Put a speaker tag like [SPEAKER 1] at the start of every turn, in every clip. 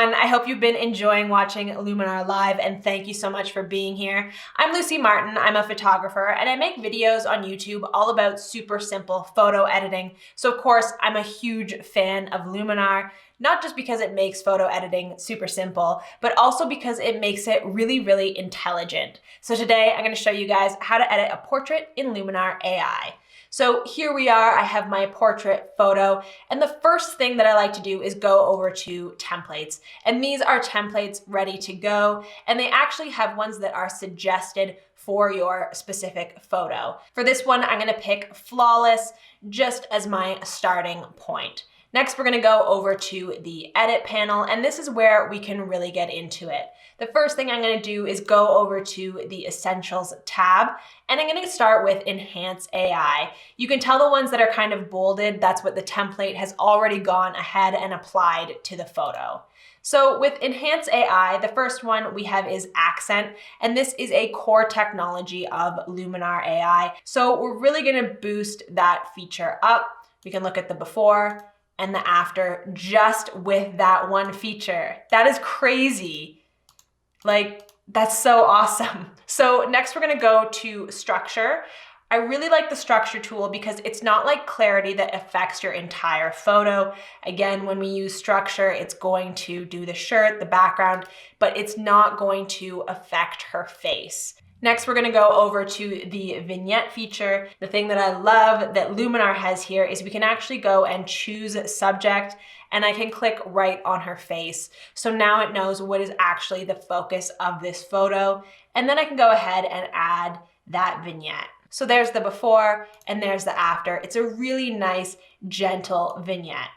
[SPEAKER 1] everyone. I hope you've been enjoying watching Luminar Live, and thank you so much for being here. I'm Lucy Martin. I'm a photographer, and I make videos on YouTube all about super simple photo editing. So of course, I'm a huge fan of Luminar, not just because it makes photo editing super simple, but also because it makes it really, really intelligent. So today, I'm going to show you guys how to edit a portrait in Luminar AI. So here we are, I have my portrait photo, and the first thing that I like to do is go over to templates. And these are templates ready to go, and they actually have ones that are suggested for your specific photo. For this one, I'm gonna pick Flawless just as my starting point. Next, we're gonna go over to the edit panel, and this is where we can really get into it. The first thing I'm gonna do is go over to the Essentials tab, and I'm gonna start with Enhance AI. You can tell the ones that are kind of bolded, that's what the template has already gone ahead and applied to the photo. So with Enhance AI, the first one we have is Accent, and this is a core technology of Luminar AI. So we're really gonna boost that feature up. We can look at the before and the after just with that one feature. That is crazy. Like, that's so awesome. So next we're gonna go to structure. I really like the structure tool because it's not like clarity that affects your entire photo. Again, when we use structure, it's going to do the shirt, the background, but it's not going to affect her face. Next, we're gonna go over to the vignette feature. The thing that I love that Luminar has here is we can actually go and choose subject, and I can click right on her face. So now it knows what is actually the focus of this photo. And then I can go ahead and add that vignette. So there's the before and there's the after. It's a really nice, gentle vignette.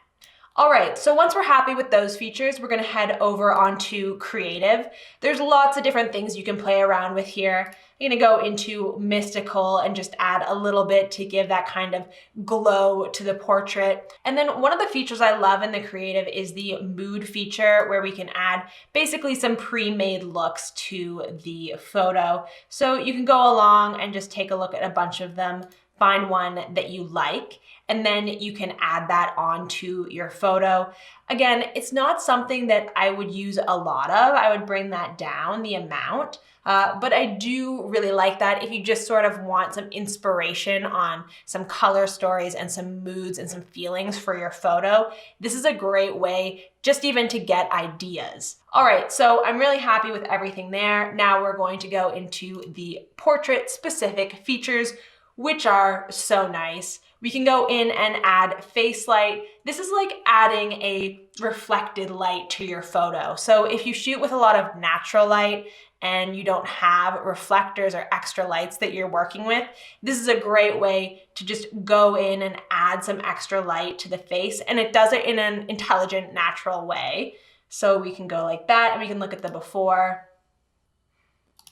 [SPEAKER 1] All right, so once we're happy with those features, we're gonna head over onto creative. There's lots of different things you can play around with here. I'm gonna go into mystical and just add a little bit to give that kind of glow to the portrait. And then one of the features I love in the creative is the mood feature, where we can add basically some pre-made looks to the photo. So you can go along and just take a look at a bunch of them, find one that you like, and then you can add that onto your photo. Again, it's not something that I would use a lot of. I would bring that down, the amount, but I do really like that if you just sort of want some inspiration on some color stories and some moods and some feelings for your photo. This is a great way just even to get ideas. All right, so I'm really happy with everything there. Now we're going to go into the portrait specific features, which are so nice. We can go in and add face light. This is like adding a reflected light to your photo. So if you shoot with a lot of natural light and you don't have reflectors or extra lights that you're working with, this is a great way to just go in and add some extra light to the face, and it does it in an intelligent, natural way. So we can go like that, and we can look at the before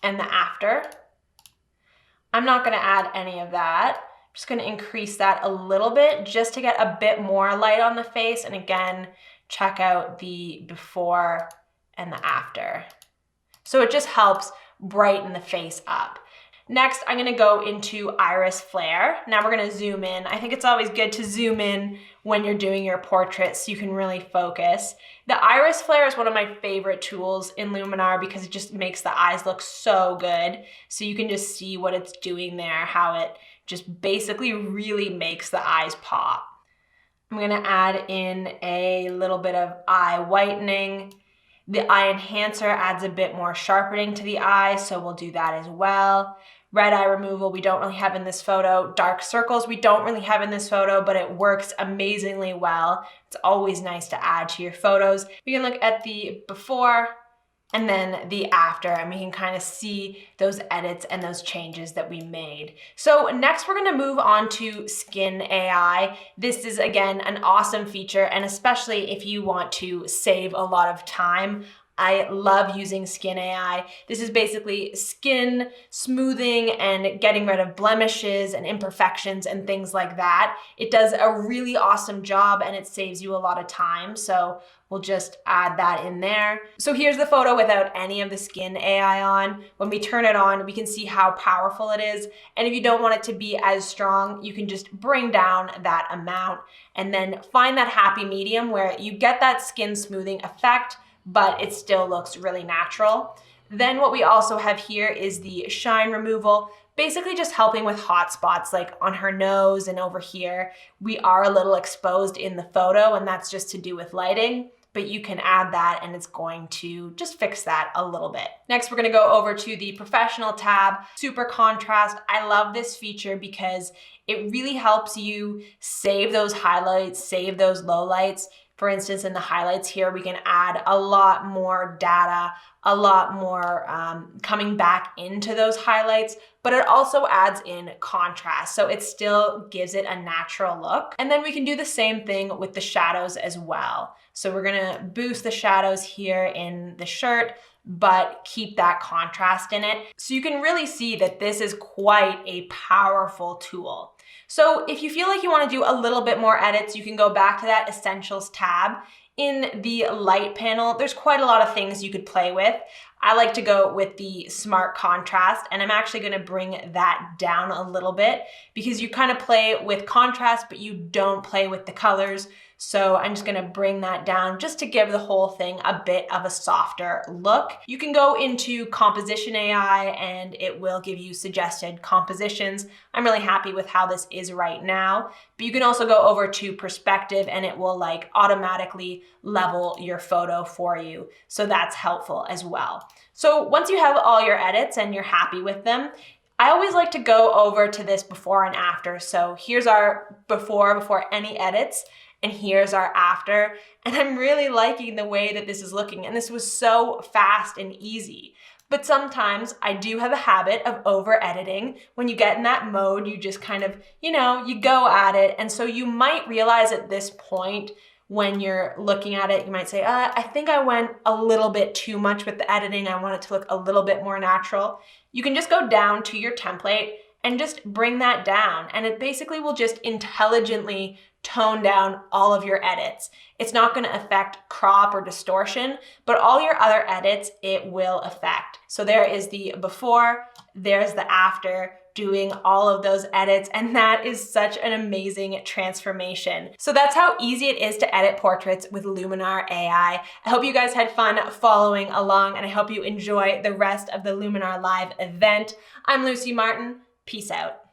[SPEAKER 1] and the after. I'm not gonna add any of that. I'm just gonna increase that a little bit just to get a bit more light on the face. And again, check out the before and the after. So it just helps brighten the face up. Next, I'm gonna go into iris flare. Now we're gonna zoom in. I think it's always good to zoom in when you're doing your portrait so you can really focus. The iris flare is one of my favorite tools in Luminar because it just makes the eyes look so good. So you can just see what it's doing there, how it just basically really makes the eyes pop. I'm gonna add in a little bit of eye whitening. The eye enhancer adds a bit more sharpening to the eye, so we'll do that as well. Red eye removal we don't really have in this photo. Dark circles we don't really have in this photo, but it works amazingly well. It's always nice to add to your photos. We can look at the before and then the after, and we can kind of see those edits and those changes that we made. So next we're gonna move on to Skin AI. This is, again, an awesome feature, and especially if you want to save a lot of time. I love using Skin AI. This is basically skin smoothing and getting rid of blemishes and imperfections and things like that. It does a really awesome job and it saves you a lot of time. So we'll just add that in there. So here's the photo without any of the Skin AI on. When we turn it on, we can see how powerful it is. And if you don't want it to be as strong, you can just bring down that amount and then find that happy medium where you get that skin smoothing effect, but it still looks really natural. Then what we also have here is the shine removal, basically just helping with hot spots like on her nose and over here. We are a little exposed in the photo, and that's just to do with lighting, but you can add that and it's going to just fix that a little bit. Next, we're gonna go over to the professional tab, super contrast. I love this feature because it really helps you save those highlights, save those lowlights. For instance, in the highlights here, we can add a lot more data, a lot more coming back into those highlights, but it also adds in contrast. So it still gives it a natural look. And then we can do the same thing with the shadows as well. So we're gonna boost the shadows here in the shirt, but keep that contrast in it. So you can really see that this is quite a powerful tool. So if you feel like you want to do a little bit more edits, you can go back to that Essentials tab. In the light panel, there's quite a lot of things you could play with. I like to go with the smart contrast, and I'm actually going to bring that down a little bit because you kind of play with contrast, but you don't play with the colors. So I'm just gonna bring that down just to give the whole thing a bit of a softer look. You can go into Composition AI and it will give you suggested compositions. I'm really happy with how this is right now, but you can also go over to Perspective and it will like automatically level your photo for you. So that's helpful as well. So once you have all your edits and you're happy with them, I always like to go over to this before and after. So here's our before any edits. And here's our after. And I'm really liking the way that this is looking. And this was so fast and easy. But sometimes I do have a habit of over editing. When you get in that mode, you just kind of, you go at it. And so you might realize at this point, when you're looking at it, you might say, I think I went a little bit too much with the editing. I want it to look a little bit more natural. You can just go down to your template and just bring that down. And it basically will just intelligently tone down all of your edits. It's not going to affect crop or distortion, but all your other edits, it will affect. So there is the before, there's the after, doing all of those edits, and that is such an amazing transformation. So that's how easy it is to edit portraits with Luminar AI. I hope you guys had fun following along, and I hope you enjoy the rest of the Luminar Live event. I'm Lucy Martin. Peace out.